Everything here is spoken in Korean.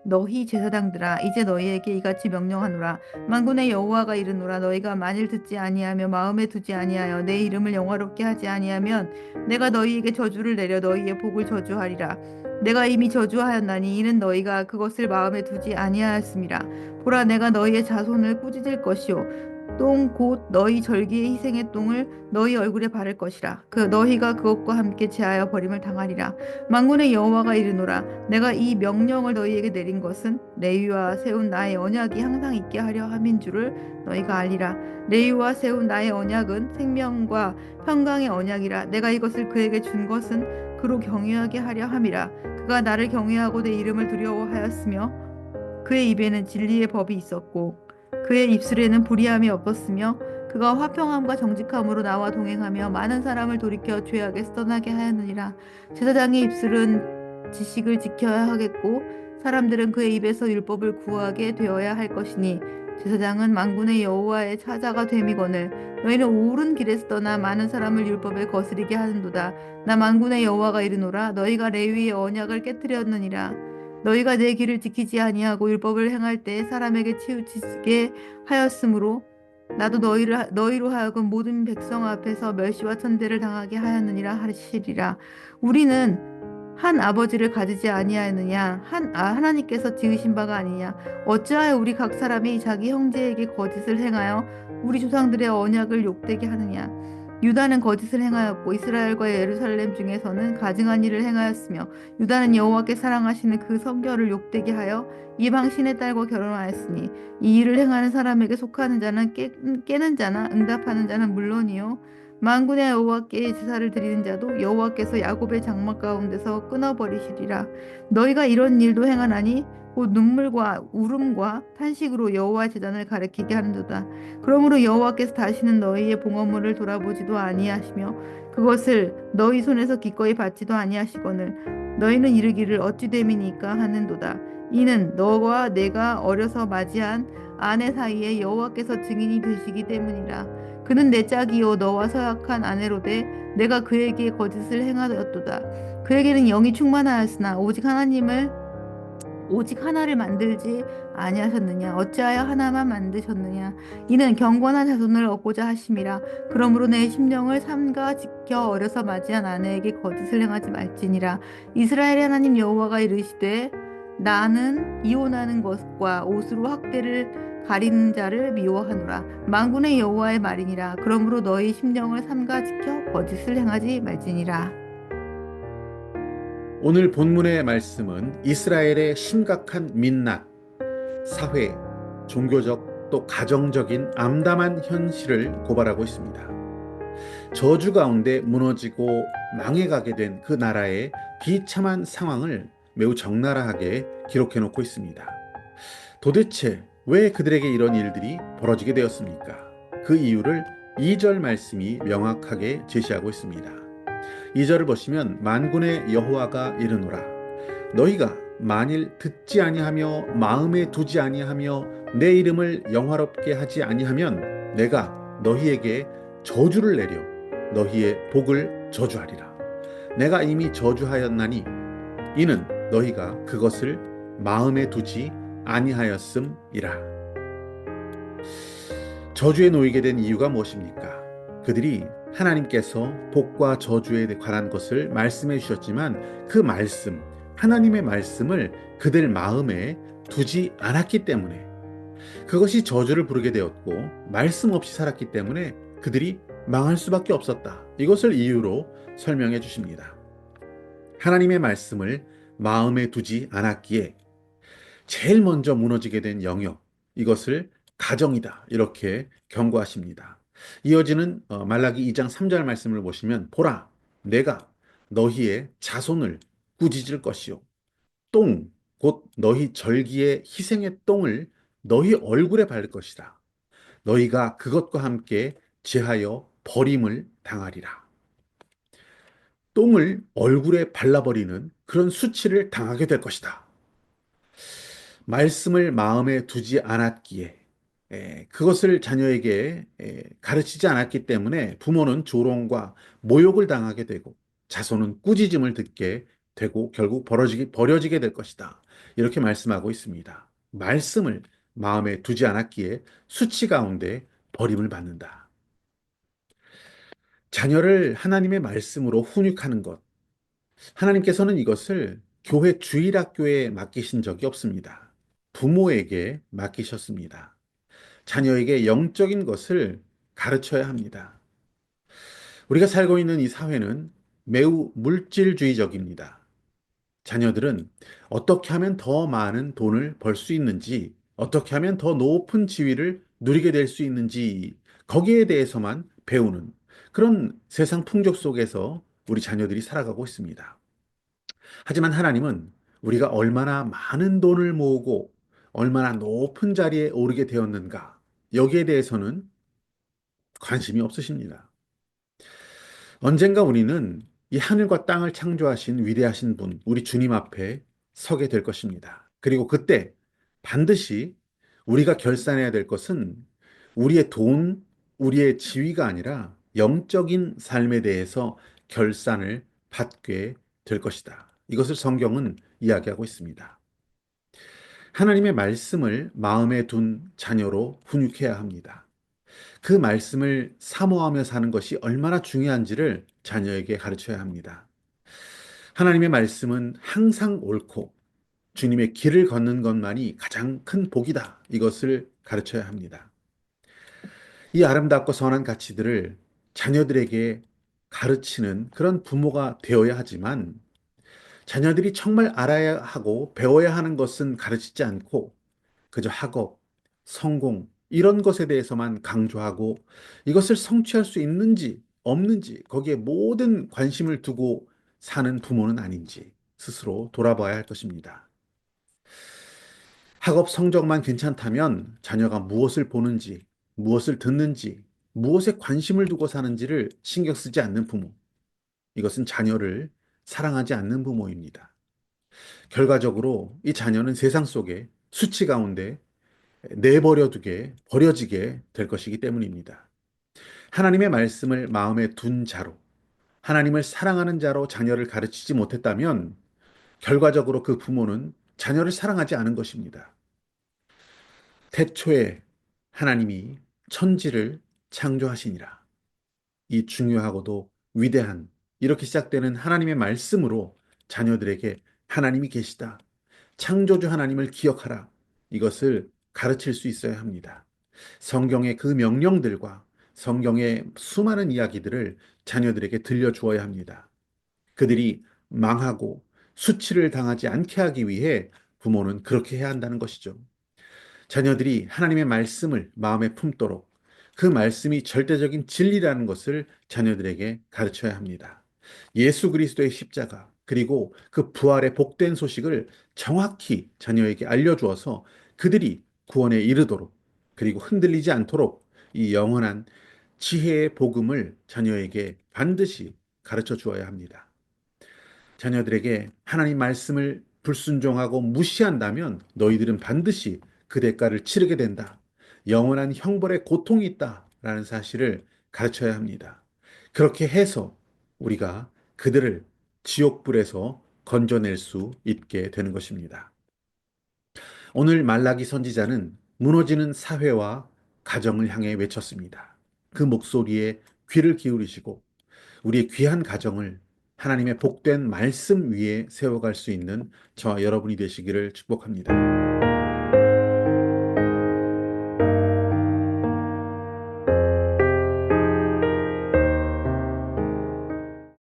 너희 제사장들아, 이제 너희에게 이같이 명령하노라. 만군의 여호와가 이르노라. 너희가 만일 듣지 아니하며 마음에 두지 아니하여 내 이름을 영화롭게 하지 아니하면 내가 너희에게 저주를 내려 너희의 복을 저주하리라. 내가 이미 저주하였나니 이는 너희가 그것을 마음에 두지 아니하였음이라. 보라, 내가 너희의 자손을 꾸짖을 것이요 똥 곧 너희 절기의 희생의 똥을 너희 얼굴에 바를 것이라. 그 너희가 그것과 함께 제하여 버림을 당하리라. 만군의 여호와가 이르노라. 내가 이 명령을 너희에게 내린 것은 레위와 세운 나의 언약이 항상 있게 하려 함인 줄을 너희가 알리라. 레위와 세운 나의 언약은 생명과 평강의 언약이라. 내가 이것을 그에게 준 것은 그로 경외하게 하려 함이라. 그가 나를 경외하고 내 이름을 두려워하였으며 그의 입에는 진리의 법이 있었고 그의 입술에는 불의함이 없었으며 그가 화평함과 정직함으로 나와 동행하며 많은 사람을 돌이켜 죄악에서 떠나게 하였느니라. 제사장의 입술은 지식을 지켜야 하겠고 사람들은 그의 입에서 율법을 구하게 되어야 할 것이니 제사장은 만군의 여호와의 사자가 됨이거늘 너희는 옳은 길에서 떠나 많은 사람을 율법에 거스리게 하는도다. 나 만군의 여호와가 이르노라. 너희가 레위의 언약을 깨뜨렸느니라. 너희가 내 길을 지키지 아니하고 율법을 행할 때 사람에게 치우치게 하였으므로 나도 너희로 하여금 모든 백성 앞에서 멸시와 천대를 당하게 하였느니라 하시리라. 우리는 한 아버지를 가지지 아니하였느냐? 하나님께서 지으신 바가 아니냐? 어찌하여 우리 각 사람이 자기 형제에게 거짓을 행하여 우리 조상들의 언약을 욕되게 하느냐? 유다는 거짓을 행하였고 이스라엘과 예루살렘 중에서는 가증한 일을 행하였으며 유다는 여호와께 사랑하시는 그 성결을 욕되게 하여 이방 신의 딸과 결혼하였으니 이 일을 행하는 사람에게 속하는 자는 깨는 자나 응답하는 자는 물론이요 만군의 여호와께 제사를 드리는 자도 여호와께서 야곱의 장막 가운데서 끊어버리시리라. 너희가 이런 일도 행하나니 곧 눈물과 울음과 탄식으로 여호와 제단을 가리키게 하는도다. 그러므로 여호와께서 다시는 너희의 봉헌물을 돌아보지도 아니하시며 그것을 너희 손에서 기꺼이 받지도 아니하시거늘 너희는 이르기를 어찌 됨이니까 하는도다. 이는 너와 내가 어려서 맞이한 아내 사이에 여호와께서 증인이 되시기 때문이라. 그는 내 짝이요 너와 서약한 아내로되 내가 그에게 거짓을 행하였도다. 그에게는 영이 충만하였으나 오직 하나를 만들지 아니하셨느냐? 어찌하여 하나만 만드셨느냐? 이는 경건한 자손을 얻고자 하심이라. 그러므로 내 심령을 삼가 지켜 어려서 맞이한 아내에게 거짓을 행하지 말지니라. 이스라엘의 하나님 여호와가 이르시되 나는 이혼하는 것과 옷으로 학대를 가리는 자를 미워하노라. 만군의 여호와의 말이니라. 그러므로 너희 심령을 삼가 지켜 거짓을 행하지 말지니라. 오늘 본문의 말씀은 이스라엘의 심각한 민낯, 사회, 종교적 또 가정적인 암담한 현실을 고발하고 있습니다. 저주 가운데 무너지고 망해가게 된 그 나라의 비참한 상황을 매우 적나라하게 기록해 놓고 있습니다. 도대체 왜 그들에게 이런 일들이 벌어지게 되었습니까? 그 이유를 2절 말씀이 명확하게 제시하고 있습니다. 2절을 보시면 만군의 여호와가 이르노라. 너희가 만일 듣지 아니하며 마음에 두지 아니하며 내 이름을 영화롭게 하지 아니하면 내가 너희에게 저주를 내려 너희의 복을 저주하리라. 내가 이미 저주하였나니 이는 너희가 그것을 마음에 두지 아니하였음이라. 저주에 놓이게 된 이유가 무엇입니까? 그들이 하나님께서 복과 저주에 관한 것을 말씀해 주셨지만 그 말씀, 하나님의 말씀을 그들 마음에 두지 않았기 때문에 그것이 저주를 부르게 되었고 말씀 없이 살았기 때문에 그들이 망할 수밖에 없었다. 이것을 이유로 설명해 주십니다. 하나님의 말씀을 마음에 두지 않았기에 제일 먼저 무너지게 된 영역, 이것을 가정이다. 이렇게 경고하십니다. 이어지는 말라기 2장 3절 말씀을 보시면 보라, 내가 너희의 자손을 꾸짖을 것이요. 똥, 곧 너희 절기의 희생의 똥을 너희 얼굴에 바를 것이다. 너희가 그것과 함께 제하여 버림을 당하리라. 똥을 얼굴에 발라버리는 그런 수치를 당하게 될 것이다. 말씀을 마음에 두지 않았기에 그것을 자녀에게 가르치지 않았기 때문에 부모는 조롱과 모욕을 당하게 되고 자손은 꾸짖음을 듣게 되고 결국 버려지게 될 것이다. 이렇게 말씀하고 있습니다. 말씀을 마음에 두지 않았기에 수치 가운데 버림을 받는다. 자녀를 하나님의 말씀으로 훈육하는 것. 하나님께서는 이것을 교회 주일학교에 맡기신 적이 없습니다. 부모에게 맡기셨습니다. 자녀에게 영적인 것을 가르쳐야 합니다. 우리가 살고 있는 이 사회는 매우 물질주의적입니다. 자녀들은 어떻게 하면 더 많은 돈을 벌 수 있는지, 어떻게 하면 더 높은 지위를 누리게 될 수 있는지, 거기에 대해서만 배우는 그런 세상 풍족 속에서 우리 자녀들이 살아가고 있습니다. 하지만 하나님은 우리가 얼마나 많은 돈을 모으고 얼마나 높은 자리에 오르게 되었는가, 여기에 대해서는 관심이 없으십니다. 언젠가 우리는 이 하늘과 땅을 창조하신 위대하신 분, 우리 주님 앞에 서게 될 것입니다. 그리고 그때 반드시 우리가 결산해야 될 것은 우리의 돈, 우리의 지위가 아니라 영적인 삶에 대해서 결산을 받게 될 것이다. 이것을 성경은 이야기하고 있습니다. 하나님의 말씀을 마음에 둔 자녀로 훈육해야 합니다. 그 말씀을 사모하며 사는 것이 얼마나 중요한지를 자녀에게 가르쳐야 합니다. 하나님의 말씀은 항상 옳고 주님의 길을 걷는 것만이 가장 큰 복이다. 이것을 가르쳐야 합니다. 이 아름답고 선한 가치들을 자녀들에게 가르치는 그런 부모가 되어야 하지만 자녀들이 정말 알아야 하고 배워야 하는 것은 가르치지 않고 그저 학업, 성공, 이런 것에 대해서만 강조하고 이것을 성취할 수 있는지 없는지 거기에 모든 관심을 두고 사는 부모는 아닌지 스스로 돌아봐야 할 것입니다. 학업 성적만 괜찮다면 자녀가 무엇을 보는지, 무엇을 듣는지, 무엇에 관심을 두고 사는지를 신경 쓰지 않는 부모. 이것은 자녀를 사랑하지 않는 부모입니다. 결과적으로 이 자녀는 세상 속에 수치 가운데 내버려두게, 버려지게 될 것이기 때문입니다. 하나님의 말씀을 마음에 둔 자로, 하나님을 사랑하는 자로 자녀를 가르치지 못했다면, 결과적으로 그 부모는 자녀를 사랑하지 않은 것입니다. 태초에 하나님이 천지를 창조하시니라. 이 중요하고도 위대한, 이렇게 시작되는 하나님의 말씀으로 자녀들에게 하나님이 계시다. 창조주 하나님을 기억하라. 이것을 가르칠 수 있어야 합니다. 성경의 그 명령들과 성경의 수많은 이야기들을 자녀들에게 들려주어야 합니다. 그들이 망하고 수치를 당하지 않게 하기 위해 부모는 그렇게 해야 한다는 것이죠. 자녀들이 하나님의 말씀을 마음에 품도록 그 말씀이 절대적인 진리라는 것을 자녀들에게 가르쳐야 합니다. 예수 그리스도의 십자가, 그리고 그 부활의 복된 소식을 정확히 자녀에게 알려주어서 그들이 구원에 이르도록, 그리고 흔들리지 않도록 이 영원한 지혜의 복음을 자녀에게 반드시 가르쳐 주어야 합니다. 자녀들에게 하나님 말씀을 불순종하고 무시한다면 너희들은 반드시 그 대가를 치르게 된다. 영원한 형벌의 고통이 있다라는 사실을 가르쳐야 합니다. 그렇게 해서 우리가 그들을 지옥불에서 건져낼 수 있게 되는 것입니다. 오늘 말라기 선지자는 무너지는 사회와 가정을 향해 외쳤습니다. 그 목소리에 귀를 기울이시고 우리의 귀한 가정을 하나님의 복된 말씀 위에 세워갈 수 있는 저와 여러분이 되시기를 축복합니다.